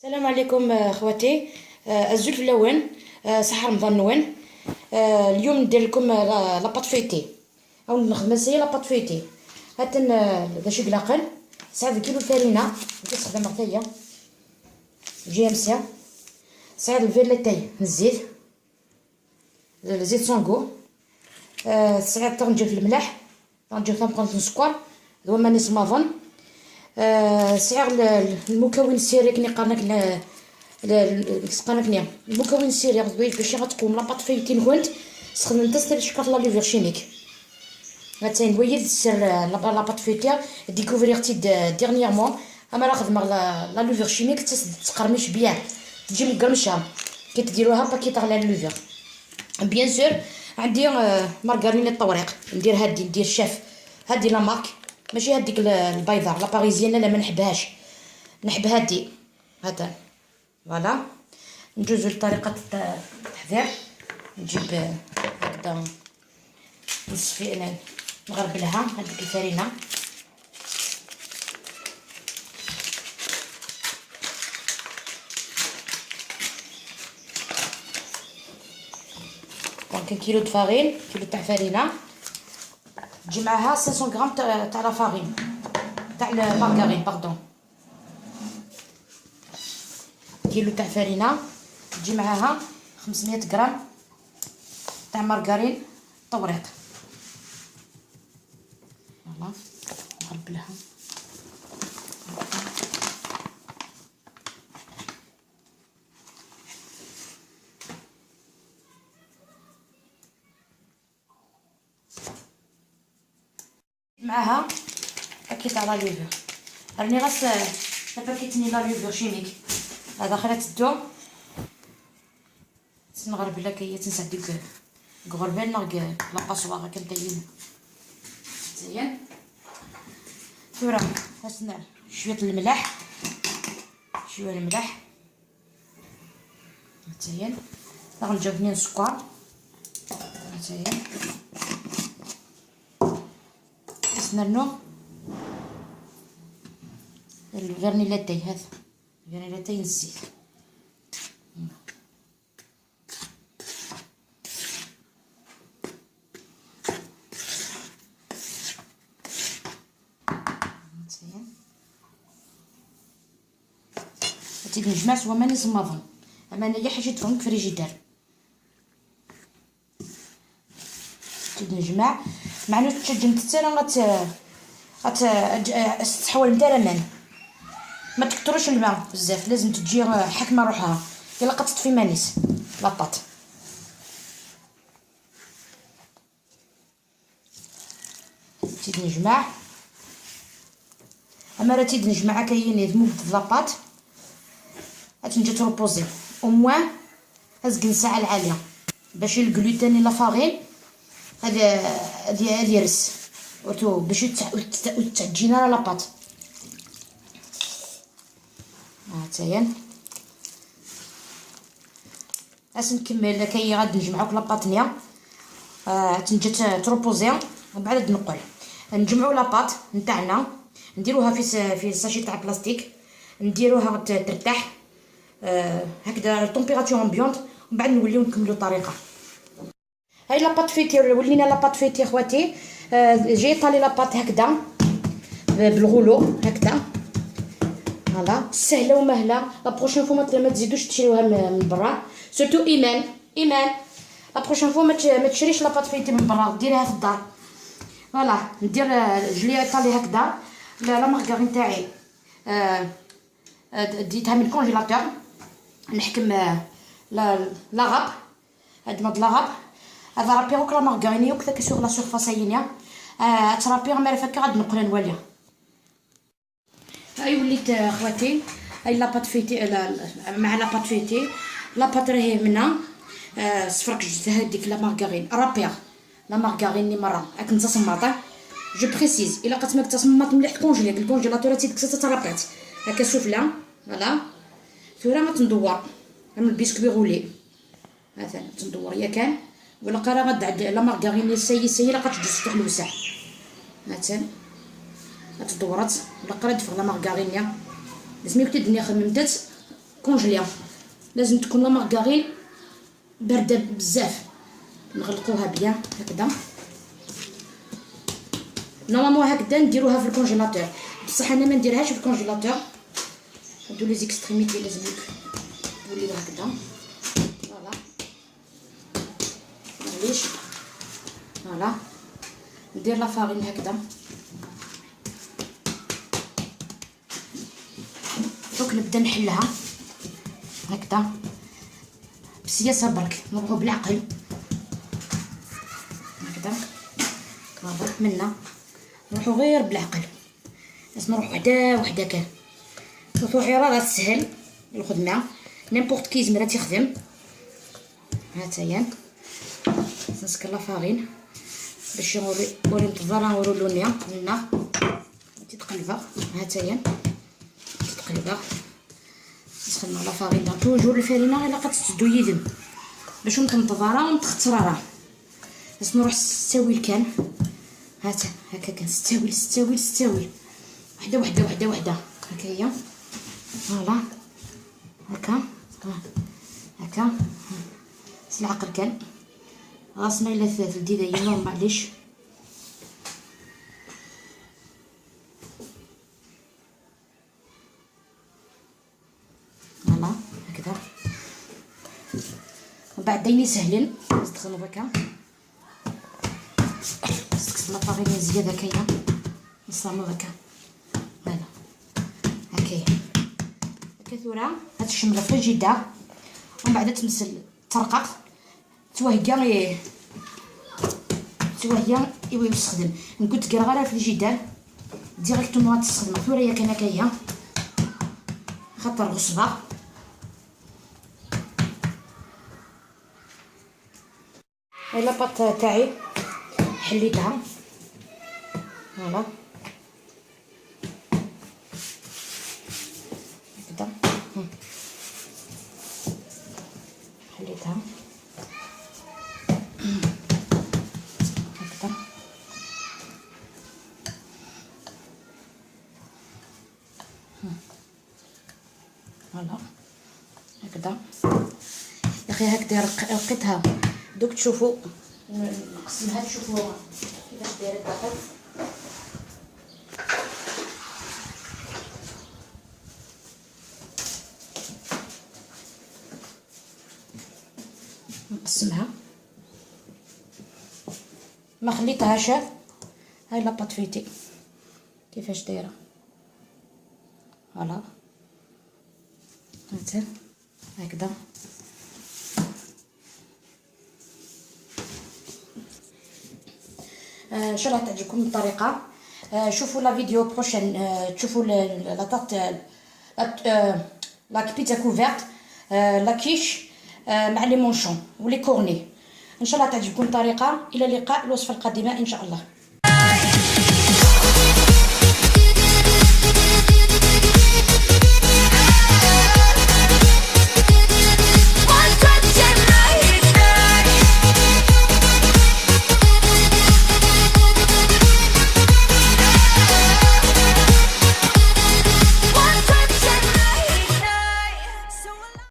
السلام عليكم خواتي. الزول في الاول صحة رمضان نوان. اليوم ندير لكم لاباط فيتي او نخدم سي لاباط فيتي. هاتن باش يقلاقل 9 كيلو فرينه كنستخدم غتايا جي ام سي 9 الفيرليتاي من الزيت سونغو 9 طنجة الملح طنجة 50 سكر هو مانيس مافون سعر المكون السري كني قالك قالك المكون السري باش غتقوم لاباط فيتي نكونت استخدمت شكاط لا ليفر شيميك مثلا ويد سر لاباط فيتي ديكوفريغتي ديرنييرمون اما راه خدمه لا ليفر شيميك تقرمش بيان تجي مقرمشه كي تديروها باكيط على الليفر بيان سور. عندي مارغرين الطوريق ندير هادي ندير شاف هادي لا مارك ماشي هاديك البيضاء لا باريزيان لا ما نحبهاش نحب هادي هذا فوالا. ندوزو لطريقه التحضير نجيب هكذا نصفي نغربلها هاديك الفرينه دونك كيلو د فارين كيلو تاع فرينه تجي معاها 500 غرام تاع لا فارين تاع المارغرين باردون كيلو تاع فرينه تجي معاها 500 غرام تاع مارغرين طوريق فوالا نغربلها معاها باكيت على ليفر راني غاس باكيتني لا ليفر شيميك هذا خلات الدو نغرب لها كي تنسى ديك غربال نرق لا باسواغ كنتاين مزيان ثورة هاسنا شويه الملح شويه الملح مزيان غنجيب 2 سكر مزيان نرنو الفرنيلاتاي هذا الفرنيلاتاي الزيت مزيان تيجي نجمع سوا مانيس مافون اما انايا حاجه تفهم فريجيدار تيجي نجمع معنو تشجن تتسالى تحول نتا رمان ما تكتروش الماء بزاف لازم تجي حكمه روحها الا قطت في مانيس لاطاط تيجي نجمع اما راه تيجي نجمع كاين مبد لاطاط غتنجي تروبوزي او موان هزك ساعه العاليه باش الجلوتين لا فارين هذا يرس ورتو باش تعجينا لاباط هاتاين اش نكمل كي غادي نجمعوك لاباطنيا تنجي تروبوزي ومن بعد نقول نجمعوا لاباط نتاعنا نديروها في ساشي تاع بلاستيك نديروها ترتاح هكذا طومبيراتور امبيونط ومن بعد نوليو نكملوا الطريقه. هاي لاباط فيتي ولينا لاباط فيتي اخواتي. جاي طالي لاباط هكذا بالغولو هكذا فوالا سهله ومهله. لا بروشين فوا ما تزيدوش تشريوها من برا سورتو ايمان لا بروشين فوا ما تشريش لاباط فيتي من برا ديريها في الدار فوالا. ندير جلي طالي هكذا لا مارغرين تاعي ديتها من الكونجيلاتور نحكم لاغاب هاد مود لاغاب هذا رابي غوك لا مارغريني وكذا كي سوغ لا سورفاس هينيا ترابي ما فكا غاد نقول نواليها. هاي وليت اخواتي هاي لاباط فيتي مع لاباط فيتي. لاباط راهي منا صفرك جبتها ديك لا مارغارين رابيغ، لا مارغارين اللي مرة راك نتا صماطه. جو بريسيز الا قلت ماك تصمط مليح تكونجيلي الكونجيلاتور تيدك تترابط هكا سفلى. فوالا ثورة ما تندور من البسكوي غولي مثلا تندور يا كان ولا قرا غد عند لا مارغارين اللي سي لا قتجي تفتح الوسع مثلا تدورات ولا قرا دفغ لا مارغارين. لازم كنت الدنيا خممتات كونجليا، لازم تكون لا مارغارين بارده بزاف. نغلقوها بيان هكذا. نورمالمون هكذا نديروها في الكونجيلاتور، بصح انا ما نديرهاش في الكونجيلاتور. هادو لي زيكستريميتي لازمك توليو هكذا. فوالا معليش. فوالا ندير لا فارين هكذا. دوك نبدا نحلها هكذا بسياسه برك، نروحو بالعقل هكذا. واضح منا نروحو غير بالعقل، بس نروح وحده وحده. كان تروحي راه تسهل الخدمه، نيمبورط كي زمرا تيخدم. هاتايا نسكر لا فارين باش نوري نتظاهر نورو لونيا منا تتقلبها. هاتايا تتقلبها نسخن لا فارين توجور الفرينه الا قد يدم باش نتنتظرها ونتخترها. بس نروح نستوي الكان هاتا هكا كنستوي وحده هكا هي. فوالا هكا العقل كان راسنا الا ثلاث الديدايه معليش. فوالا هكذا. وبعد دايني سهلين ندخلو هكا لا فارين زياده كاينه نصامو هكا. فوالا هكايا هكا ثورة هاد الشمله في الجدار ومن بعد تمسل ترقق توهيا يستخدم. نقول تقرا في الجدار ديريكتومون تستخدم ثورة يا كان هكايا خاطر غصبه. هاي لاباط تاعي حليتها. فوالا هكذا حليتها هكذا. فوالا هكذا يا اخي هكذا رقيتها. دوك تشوفوا نقسمها تشوفوا كيفاش دايره الدقيق. نقسمها ما خليتهاش. هاي لاباط فيتي كيفاش دايره. فوالا هاتها هكذا. ان شاء الله تعجبكم الطريقه. شوفوا لا فيديو بروشين تشوفوا لا طارت لا بيتزا كوفيرت لا كيش مع لي مونشون ولي كورني. ان شاء الله تعجبكم الطريقه. الى اللقاء الوصفه القادمه ان شاء الله.